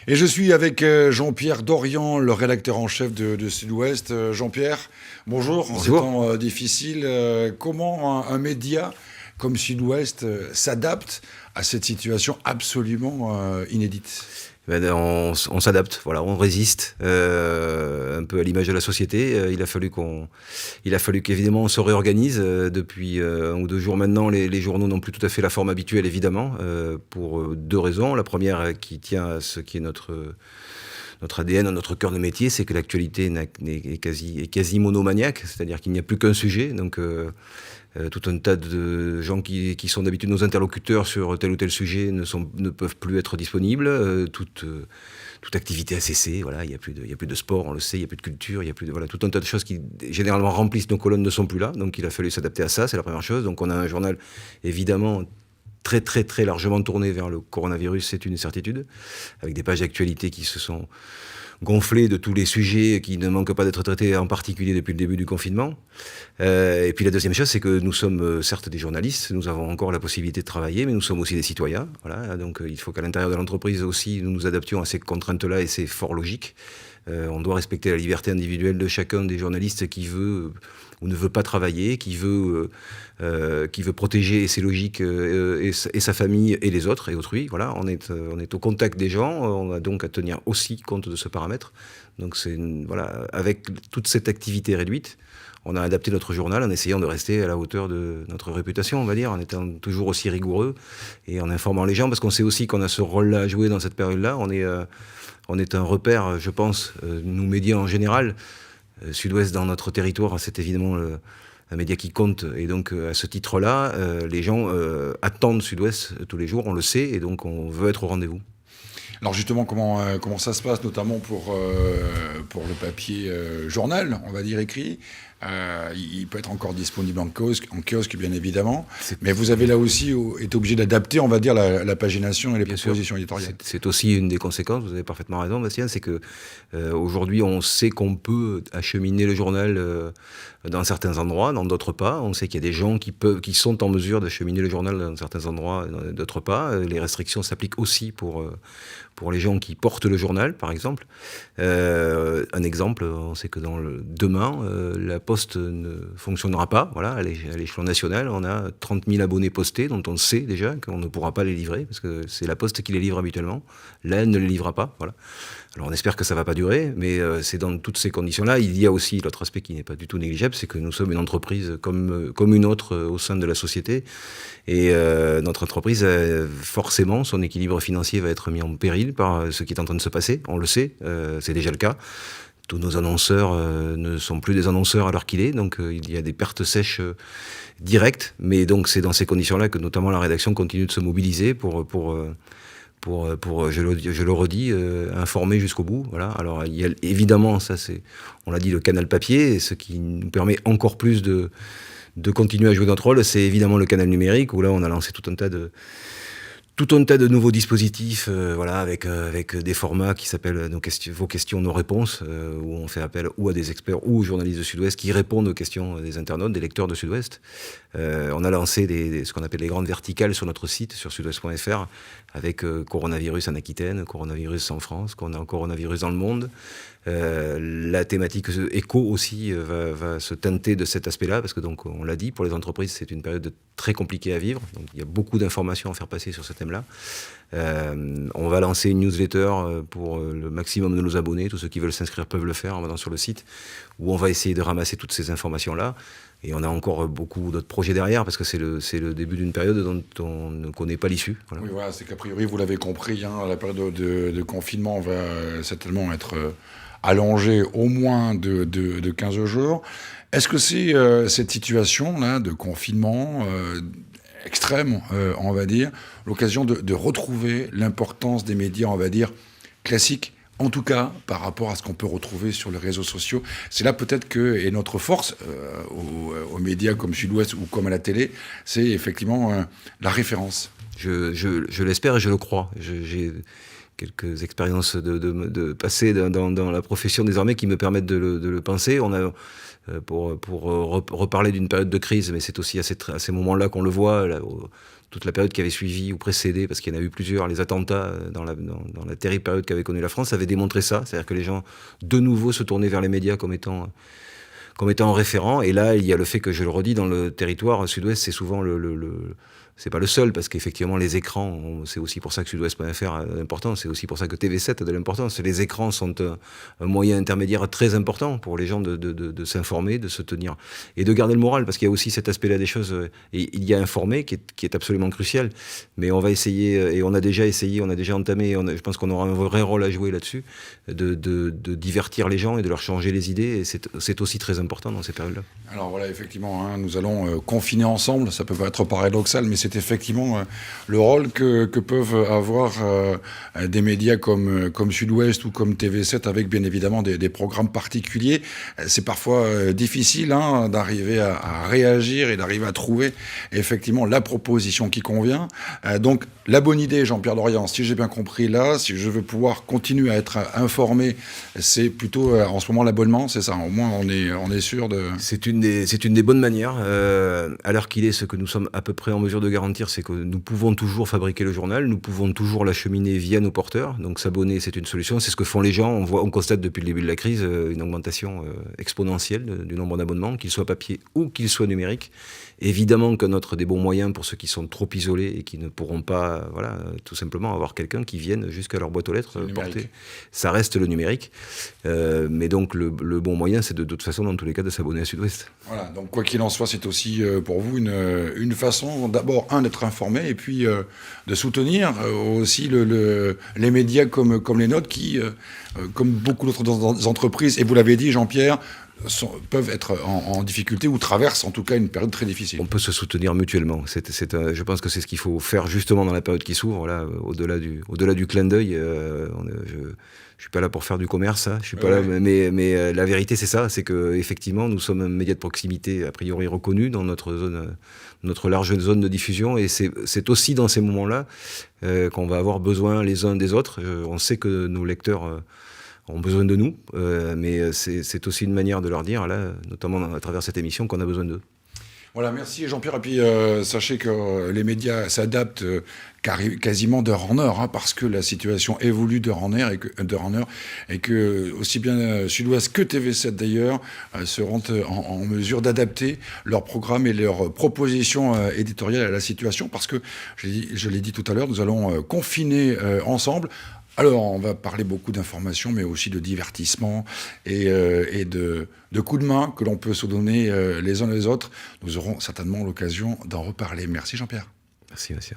Et je suis avec Jean-Pierre Dorian, le rédacteur en chef de Sud-Ouest. Jean-Pierre, bonjour. En ces Bonjour. temps difficiles, comment un média comme Sud-Ouest s'adapte à cette situation absolument inédite? On s'adapte, voilà, on résiste, un peu à l'image de la société. Il a fallu qu'évidemment on se réorganise. Depuis 1 ou 2 jours maintenant, les journaux n'ont plus tout à fait la forme habituelle, évidemment, pour 2 raisons. La première, qui tient à ce qui est notre ADN, notre cœur de métier, c'est que l'actualité est quasi monomaniaque, c'est-à-dire qu'il n'y a plus qu'un sujet. Donc tout un tas de gens qui sont d'habitude nos interlocuteurs sur tel ou tel sujet ne peuvent plus être disponibles. Toute activité a cessé. Voilà, il y a plus de sport, on le sait, il y a plus de culture, il y a plus de voilà, tout un tas de choses qui généralement remplissent nos colonnes ne sont plus là. Donc il a fallu s'adapter à ça, c'est la première chose. Donc on a un journal évidemment très très très largement tourné vers le coronavirus, c'est une certitude, avec des pages d'actualité qui se sont gonflé de tous les sujets qui ne manquent pas d'être traités, en particulier depuis le début du confinement. Et puis la deuxième chose, c'est que nous sommes certes des journalistes, nous avons encore la possibilité de travailler, mais nous sommes aussi des citoyens. Voilà, donc il faut qu'à l'intérieur de l'entreprise aussi, nous nous adaptions à ces contraintes-là, et c'est fort logique. On doit respecter la liberté individuelle de chacun des journalistes qui veut ou ne veut pas travailler, qui veut protéger, et c'est logique, et sa famille et les autres et autrui. Voilà, on est au contact des gens, on a donc à tenir aussi compte de ce paramètre. Donc voilà, avec toute cette activité réduite, on a adapté notre journal en essayant de rester à la hauteur de notre réputation, on va dire, en étant toujours aussi rigoureux et en informant les gens, parce qu'on sait aussi qu'on a ce rôle-là à jouer dans cette période-là. On est un repère, je pense, nous médias en général. Sud-Ouest dans notre territoire, c'est évidemment un média qui compte. Et donc, à ce titre-là, les gens attendent Sud-Ouest tous les jours, on le sait, et donc on veut être au rendez-vous. Alors justement, comment ça se passe, notamment pour le papier journal, on va dire écrit. Il peut être encore disponible en kiosque bien évidemment, mais vous avez là aussi été obligé d'adapter, on va dire, la pagination et les propositions éditoriales. C'est aussi une des conséquences, vous avez parfaitement raison, Bastien, c'est que aujourd'hui on sait qu'on peut acheminer le journal dans certains endroits, dans d'autres pas. On sait qu'il y a des gens qui sont en mesure d'acheminer le journal dans certains endroits, d'autres pas. Les restrictions s'appliquent aussi pour les gens qui portent le journal, par exemple. Un exemple, on sait que demain, la Poste ne fonctionnera pas. Voilà, à l'échelon national, on a 30 000 abonnés postés, dont on sait déjà qu'on ne pourra pas les livrer, parce que c'est la Poste qui les livre habituellement. Là, elle ne les livrera pas. Voilà. Alors on espère que ça ne va pas durer, mais c'est dans toutes ces conditions-là. Il y a aussi l'autre aspect qui n'est pas du tout négligeable, c'est que nous sommes une entreprise comme une autre au sein de la société. Et notre entreprise, forcément, son équilibre financier va être mis en péril par ce qui est en train de se passer. On le sait, c'est déjà le cas. Tous nos annonceurs ne sont plus des annonceurs à l'heure qu'il est, donc il y a des pertes sèches directes. Mais donc c'est dans ces conditions-là que notamment la rédaction continue de se mobiliser pour je le redis, informer jusqu'au bout. Voilà. Alors il y a évidemment, on l'a dit, le canal papier, ce qui nous permet encore plus de continuer à jouer notre rôle, c'est évidemment le canal numérique, où là on a lancé tout un tas de nouveaux dispositifs, voilà, avec des formats qui s'appellent vos questions, nos réponses, où on fait appel ou à des experts ou aux journalistes de Sud-Ouest qui répondent aux questions des internautes, des lecteurs de Sud-Ouest. On a lancé ce qu'on appelle les grandes verticales sur notre site, sur sudouest.fr, avec coronavirus en Aquitaine, coronavirus en France, coronavirus dans le monde. La thématique éco aussi va se teinter de cet aspect-là, parce que donc on l'a dit, pour les entreprises c'est une période très compliquée à vivre, donc il y a beaucoup d'informations à faire passer sur ce thème-là. On va lancer une newsletter pour le maximum de nos abonnés, tous ceux qui veulent s'inscrire peuvent le faire en allant sur le site, où on va essayer de ramasser toutes ces informations-là. Et on a encore beaucoup d'autres projets derrière, parce que c'est le début d'une période dont on ne connaît pas l'issue. Voilà. Oui, voilà, c'est qu'a priori, vous l'avez compris, hein, la période de confinement va certainement être allongée au moins de 15 jours. Est-ce que c'est cette situation-là de confinement extrême, on va dire, l'occasion de retrouver l'importance des médias, on va dire, classiques, en tout cas par rapport à ce qu'on peut retrouver sur les réseaux sociaux? C'est là peut-être que, et notre force aux médias comme Sud-Ouest ou comme à la télé, c'est effectivement la référence. Je l'espère et je le crois. J'ai quelques expériences de passé dans la profession désormais qui me permettent de le penser. reparler d'une période de crise, mais c'est aussi à ces moments-là qu'on le voit, toute la période qui avait suivi ou précédé, parce qu'il y en a eu plusieurs, les attentats dans la terrible période qu'avait connue la France, avaient démontré ça, c'est-à-dire que les gens, de nouveau, se tournaient vers les médias comme étant référent. Et là, il y a le fait que, je le redis, dans le territoire Sud-Ouest, c'est souvent c'est pas le seul, parce qu'effectivement, les écrans, c'est aussi pour ça que Sud-Ouest.fr a de l'importance, c'est aussi pour ça que TV7 a de l'importance. Les écrans sont un moyen intermédiaire très important pour les gens de s'informer, de se tenir, et de garder le moral, parce qu'il y a aussi cet aspect-là des choses, et il y a informer qui est absolument crucial. Mais on va essayer, et on a déjà entamé, je pense qu'on aura un vrai rôle à jouer là-dessus, de divertir les gens et de leur changer les idées, et c'est aussi très important dans ces périodes-là. Alors voilà, effectivement, nous allons confiner ensemble, ça peut paraître paradoxal, mais c'est effectivement le rôle que peuvent avoir des médias comme Sud-Ouest ou comme TV7, avec bien évidemment des programmes particuliers. C'est parfois difficile d'arriver à réagir et d'arriver à trouver effectivement la proposition qui convient. Donc la bonne idée, Jean-Pierre Dorian, si j'ai bien compris là, si je veux pouvoir continuer à être informé, c'est plutôt en ce moment l'abonnement, c'est ça? Au moins on est sûr de... C'est une des bonnes manières. À l'heure qu'il est, ce que nous sommes à peu près en mesure de garantir, c'est que nous pouvons toujours fabriquer le journal, nous pouvons toujours l'acheminer via nos porteurs. Donc s'abonner, c'est une solution. C'est ce que font les gens. On constate depuis le début de la crise une augmentation exponentielle du nombre d'abonnements, qu'ils soient papier ou qu'ils soient numériques. Évidemment qu'un autre des bons moyens pour ceux qui sont trop isolés et qui ne pourront pas, tout simplement avoir quelqu'un qui vienne jusqu'à leur boîte aux lettres porter. Ça reste le numérique. Mais donc le bon moyen, c'est de toute façon, dans tous les cas, de s'abonner à Sud-Ouest. Voilà, donc quoi qu'il en soit, c'est aussi pour vous une façon, d'abord, d'être informé, et puis de soutenir aussi les médias comme les nôtres qui, comme beaucoup d'autres entreprises, et vous l'avez dit, Jean-Pierre, peuvent être en difficulté ou traversent en tout cas une période très difficile. On peut se soutenir mutuellement. Je pense que c'est ce qu'il faut faire justement dans la période qui s'ouvre, là, au-delà du clin d'œil. Je suis pas là pour faire du commerce, je suis pas là, mais la vérité c'est ça, c'est que effectivement nous sommes un média de proximité a priori reconnu dans notre large zone de diffusion, et c'est aussi dans ces moments-là qu'on va avoir besoin les uns des autres. On sait que nos lecteurs ont besoin de nous, mais c'est aussi une manière de leur dire, là, notamment à travers cette émission, qu'on a besoin d'eux. Voilà, merci Jean-Pierre. Et puis sachez que les médias s'adaptent quasiment d'heure en heure, parce que la situation évolue d'heure en heure, et que aussi bien Sud-Ouest que TV7 d'ailleurs seront en mesure d'adapter leurs programmes et leurs propositions éditoriales à la situation, parce que, je l'ai dit tout à l'heure, nous allons confiner ensemble. Alors, on va parler beaucoup d'informations, mais aussi de divertissement et de coups de main que l'on peut se donner les uns les autres. Nous aurons certainement l'occasion d'en reparler. Merci Jean-Pierre. Merci, monsieur.